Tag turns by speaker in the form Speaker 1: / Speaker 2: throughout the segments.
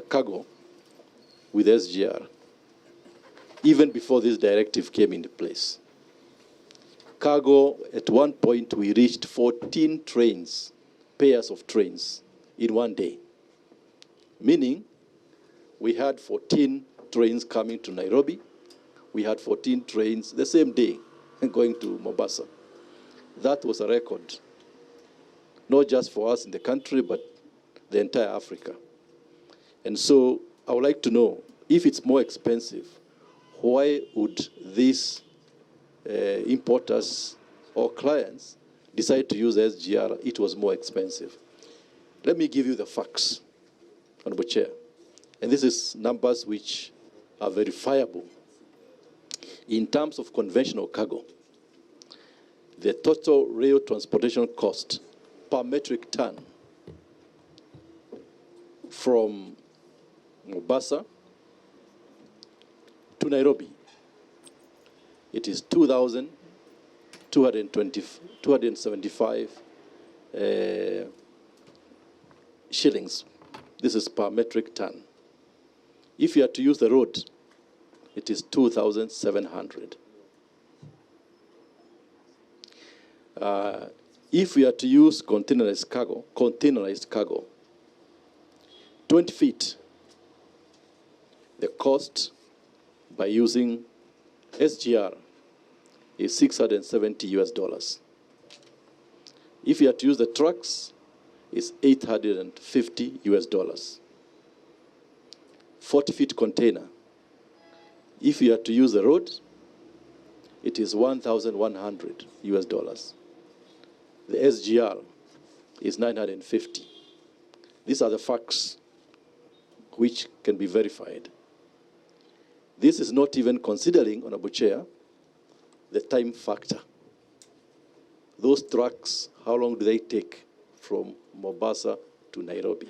Speaker 1: cargo with SGR, even before this directive came into place. Cargo, at one point, we reached 14 trains, pairs of trains, in one day. Meaning, we had 14 trains coming to Nairobi. We had 14 trains the same day going to Mombasa. That was a record, not just for us in the country, but the entire Africa. And so I would like to know, if it's more expensive, why would these importers or clients decide to use SGR? It was more expensive. Let me give you the facts, Honorable Chair. And this is numbers which are verifiable. In terms of conventional cargo, the total rail transportation cost per metric ton from Mombasa to Nairobi, it is 2,275 shillings. This is per metric ton. If you are to use the road, it is 2,700. If we are to use containerized cargo, 20 feet, the cost by using SGR is $670 US. If you are to use the trucks, it's $850 US. 40-feet container. If you are to use the road, it is $1,100 US. The SGR is $950. These are the facts which can be verified. This is not even considering, Honorable Chair, the time factor. Those trucks, how long do they take from Mombasa to Nairobi?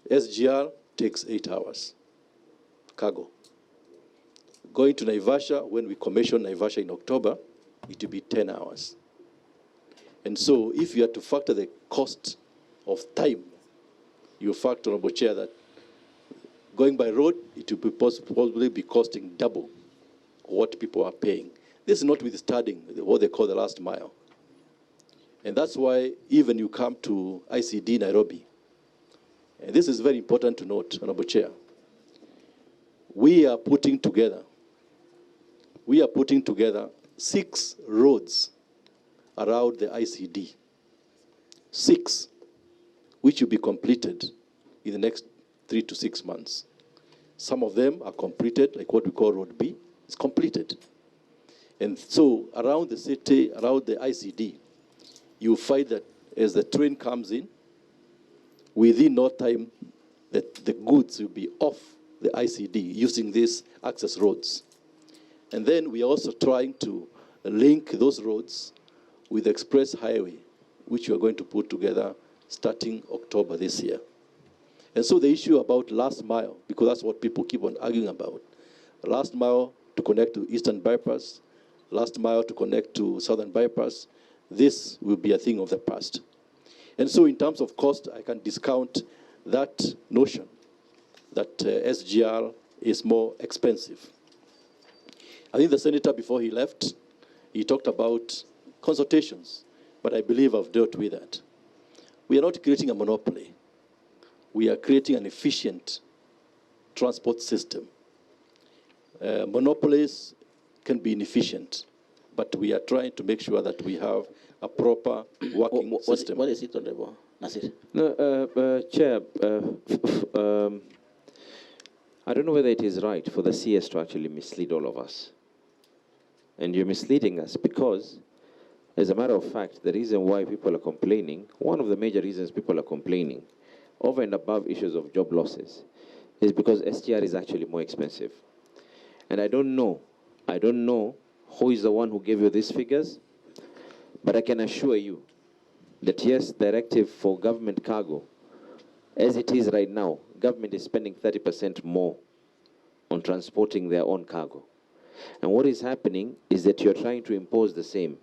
Speaker 1: SGR takes 8 hours, cargo. Going to Naivasha, when we commission Naivasha in October, it will be 10 hours. And so if you have to factor the cost of time, you factor, Honorable Chair, that going by road, it will be possibly be costing double what people are paying. This is notwithstanding what they call the last mile. And that's why even you come to ICD Nairobi, and this is very important to note, Honorable Chair, we are putting together 6 roads around the ICD. 6, which will be completed in the next 3 to 6 months. Some of them are completed, like what we call Road B, it's completed. And so around the city, around the ICD, you find that as the train comes in, within no time, that the goods will be off the ICD using these access roads. And then we are also trying to link those roads with the express highway, which we are going to put together starting October this year. And so the issue about last mile, because that's what people keep on arguing about, last mile to connect to Eastern Bypass, last mile to connect to Southern Bypass, this will be a thing of the past. And so in terms of cost, I can discount that notion that SGR is more expensive. I think the senator, before he left, he talked about consultations, but I believe I've dealt with that. We are not creating a monopoly. We are creating an efficient transport system. Monopolies can be inefficient, but we are trying to make sure that we have a proper working system.
Speaker 2: What is it, Honorable Nasir?
Speaker 3: No, Chair, I don't know whether it is right for the CS to actually mislead all of us. And you're misleading us because, as a matter of fact, the reason why people are complaining, one of the major reasons people are complaining, over and above issues of job losses, is because SGR is actually more expensive. And I don't know who is the one who gave you these figures, but I can assure you that yes, Directive for government cargo, as it is right now, government is spending 30% more on transporting their own cargo. And what is happening is that you're trying to impose the same.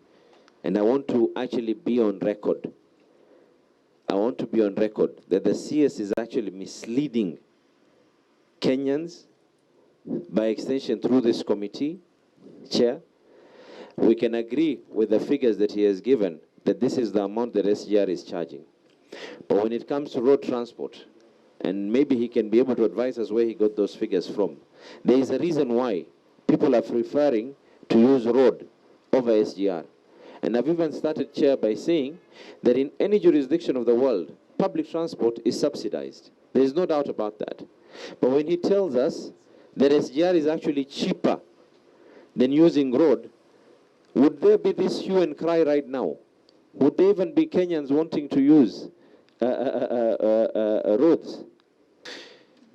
Speaker 3: And I want to actually be on record I want to be on record that the CS is actually misleading Kenyans, by extension through this committee, Chair. We can agree with the figures that he has given, that this is the amount that SGR is charging. But when it comes to road transport, and maybe he can be able to advise us where he got those figures from, there is a reason why people are preferring to use road over SGR. And I've even started, Chair, by saying that in any jurisdiction of the world, public transport is subsidized. There is no doubt about that. But when he tells us that SGR is actually cheaper than using road, would there be this hue and cry right now? Would there even be Kenyans wanting to use roads?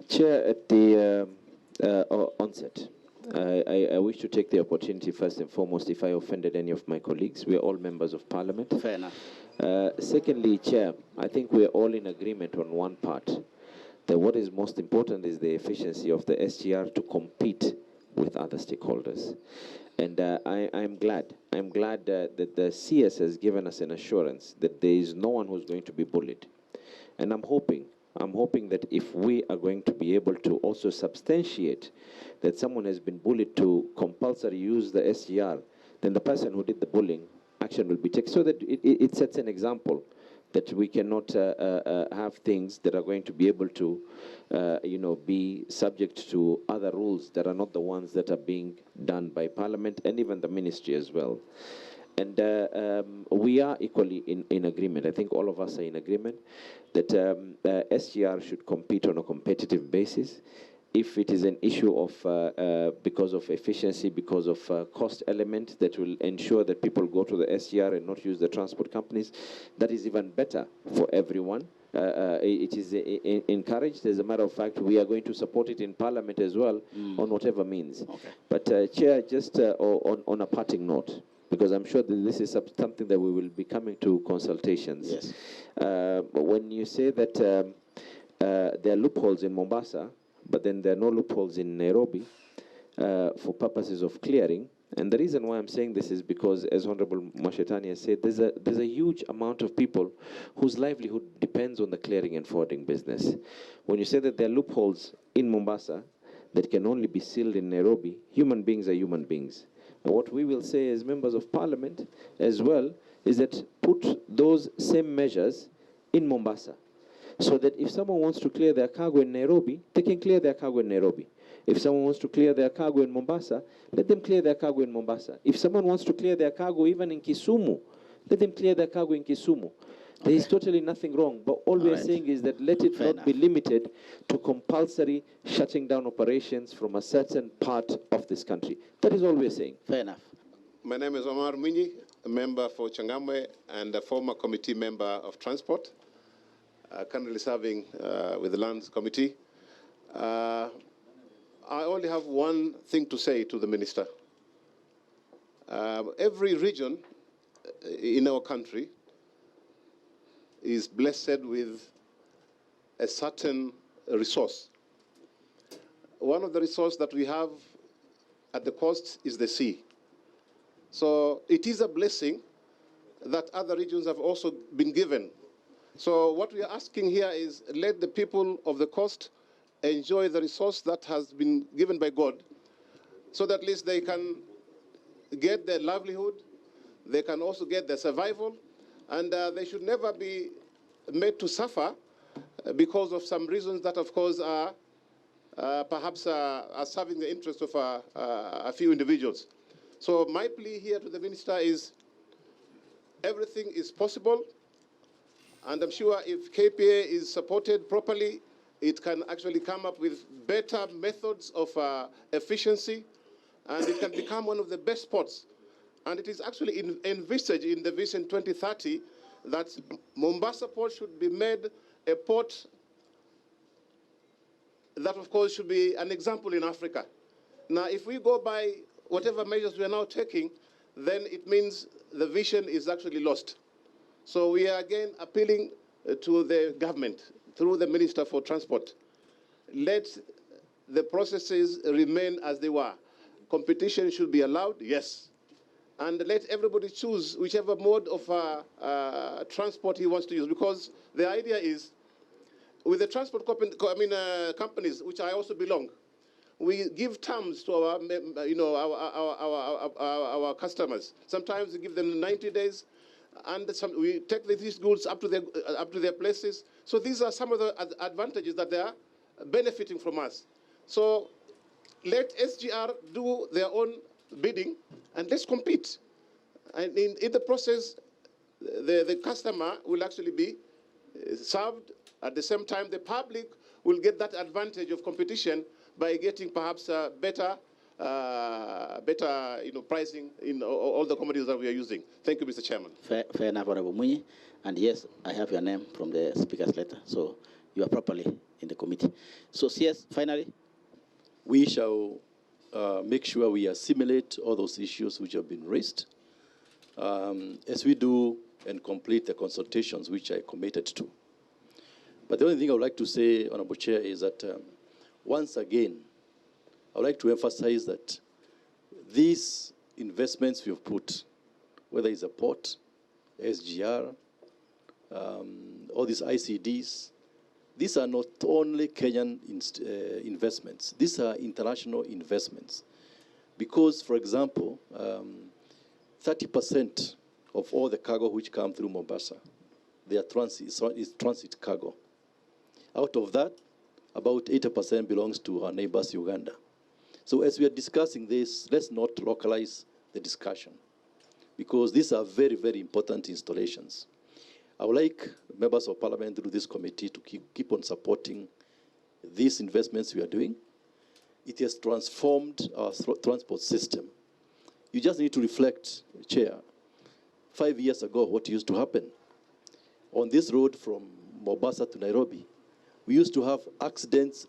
Speaker 3: Chair, at the onset, I wish to take the opportunity first and foremost, if I offended any of my colleagues. We are all members of parliament.
Speaker 2: Fair enough.
Speaker 3: Secondly, Chair, I think we are all in agreement on one part, that what is most important is the efficiency of the SGR to compete with other stakeholders. And I'm glad that the CS has given us an assurance that there is no one who's going to be bullied. And I'm hoping that if we are going to be able to also substantiate that someone has been bullied to compulsory use the SGR, then the person who did the bullying, action will be taken, so that it sets an example that we cannot have things that are going to be able to, be subject to other rules that are not the ones that are being done by Parliament and even the Ministry as well. And we are equally in agreement. I think all of us are in agreement that SGR should compete on a competitive basis. If it is an issue of, because of efficiency, because of cost element that will ensure that people go to the SGR and not use the transport companies, that is even better for everyone. It is encouraged. As a matter of fact, we are going to support it in Parliament as well on whatever means. Okay. But Chair, just on a parting note, because I'm sure that this is something that we will be coming to consultations.
Speaker 2: Yes.
Speaker 3: When you say that there are loopholes in Mombasa, but then there are no loopholes in Nairobi for purposes of clearing. And the reason why I'm saying this is because, as Honorable Mashetani has said, there's a huge amount of people whose livelihood depends on the clearing and forwarding business. When you say that there are loopholes in Mombasa that can only be sealed in Nairobi, human beings are human beings. And what we will say as members of Parliament as well is that put those same measures in Mombasa, so that if someone wants to clear their cargo in Nairobi, they can clear their cargo in Nairobi. If someone wants to clear their cargo in Mombasa, let them clear their cargo in Mombasa. If someone wants to clear their cargo even in Kisumu, let them clear their cargo in Kisumu. There is totally nothing wrong, but all we are saying is that let it not be limited to compulsory shutting down operations from a certain part of this country. That is all we are saying.
Speaker 2: Fair enough.
Speaker 4: My name is Omar Mwinyi, a member for Changamwe and a former committee member of transport, currently serving with the Lands Committee. I only have one thing to say to the Minister. Every region in our country is blessed with a certain resource. One of the resources that we have at the coast is the sea. So it is a blessing that other regions have also been given. So what we are asking here is let the people of the coast enjoy the resource that has been given by God, so that at least they can get their livelihood, they can also get their survival, and they should never be made to suffer because of some reasons that, of course, are perhaps are serving the interest of a few individuals. So my plea here to the Minister is everything is possible, and I'm sure if KPA is supported properly, it can actually come up with better methods of efficiency, and it can become one of the best ports. And it is actually envisaged in the Vision 2030 that Mombasa Port should be made a port that, of course, should be an example in Africa. Now, if we go by whatever measures we are now taking, then it means the vision is actually lost. So we are again appealing to the government through the Minister for Transport. Let the processes remain as they were. Competition should be allowed, yes. and let everybody choose whichever mode of transport he wants to use. Because the idea is, with the transport companies, which I also belong, we give terms to our, our customers. Sometimes we give them 90 days, and we take these goods up to their places. So these are some of the advantages that they are benefiting from us. So let SGR do their own bidding, and let's compete. And in the process, the customer will actually be served. At the same time, the public will get that advantage of competition by getting perhaps better pricing in all the commodities that we are using. Thank you, Mr. Chairman.
Speaker 2: Fair enough, Honorable Munyi. And yes, I have your name from the Speaker's letter, so you are properly in the committee. So, CS, finally.
Speaker 1: We shall make sure we assimilate all those issues which have been raised as we do and complete the consultations which I committed to. But the only thing I would like to say, Honorable Chair, is that once again, I would like to emphasize that these investments we have put, whether it's a port, SGR, all these ICDs, these are not only Kenyan investments. These are international investments. Because, for example, 30% of all the cargo which come through Mombasa, they are transit cargo. Out of that, about 80% belongs to our neighbors, Uganda. So as we are discussing this, let's not localize the discussion, because these are very, very important installations. I would like members of parliament through this committee to keep on supporting these investments we are doing. It has transformed our transport system. You just need to reflect, Chair, 5 years ago, what used to happen. On this road from Mombasa to Nairobi, we used to have accidents,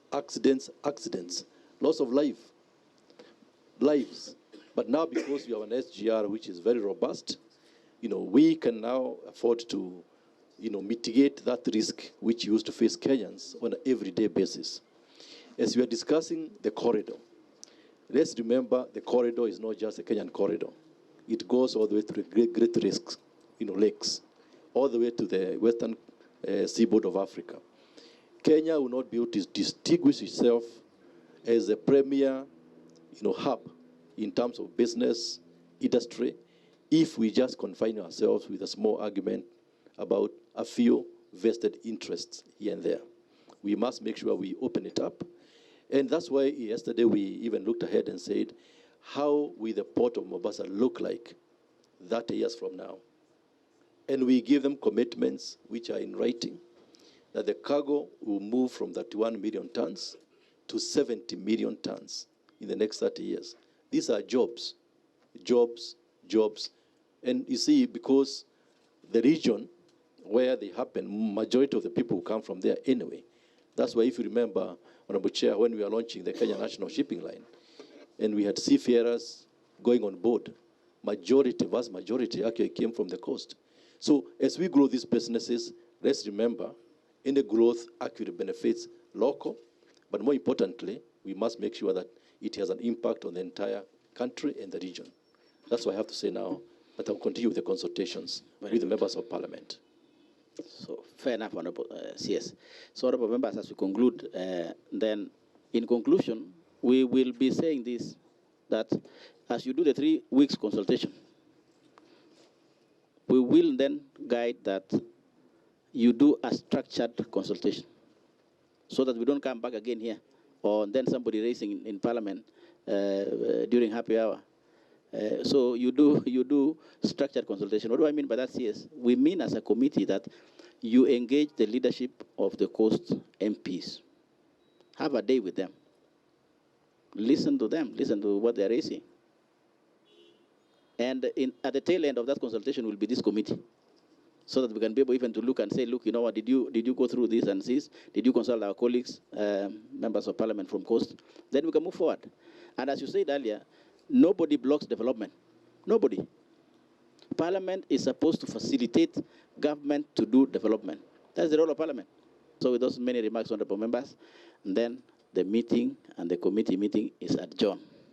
Speaker 1: loss of lives. But now, because we have an SGR which is very robust, we can now afford to, mitigate that risk which used to face Kenyans on an everyday basis. As we are discussing the corridor, let's remember the corridor is not just a Kenyan corridor. It goes all the way to the great risks, lakes, all the way to the western seaboard of Africa. Kenya will not be able to distinguish itself as a premier, hub in terms of business, industry, if we just confine ourselves with a small argument about a few vested interests here and there. We must make sure we open it up. And that's why yesterday we even looked ahead and said, how will the port of Mombasa look like 30 years from now? And we give them commitments which are in writing, that the cargo will move from 31 million tons to 70 million tons in the next 30 years. These are jobs. And you see, because the region where they happen, majority of the people who come from there anyway. That's why, if you remember, Honorable Chair, when we were launching the Kenya National Shipping Line, and we had seafarers going on board, vast majority actually came from the coast. So as we grow these businesses, let's remember, any growth actually benefits local, but more importantly, we must make sure that it has an impact on the entire country and the region. That's what I have to say now, but I'll continue with the consultations with the members of parliament.
Speaker 2: So, fair enough, Honorable CS. So, Honorable members, as we conclude, then in conclusion, we will be saying this, that as you do the 3 weeks consultation, we will then guide that you do a structured consultation so that we don't come back again here, or then somebody raising in parliament during happy hour. So you do structured consultation. What do I mean by that, CS? We mean as a committee that you engage the leadership of the coast MPs. Have a day with them. Listen to them. Listen to what they're raising. And at the tail end of that consultation will be this committee, so that we can be able even to look and say, look, you know what, did you go through this and this? Did you consult our colleagues, members of parliament from coast? Then we can move forward. And as you said earlier, nobody blocks development. Nobody. Parliament is supposed to facilitate government to do development. That's the role of parliament. So with those many remarks, honorable members, and then the meeting and the committee meeting is adjourned.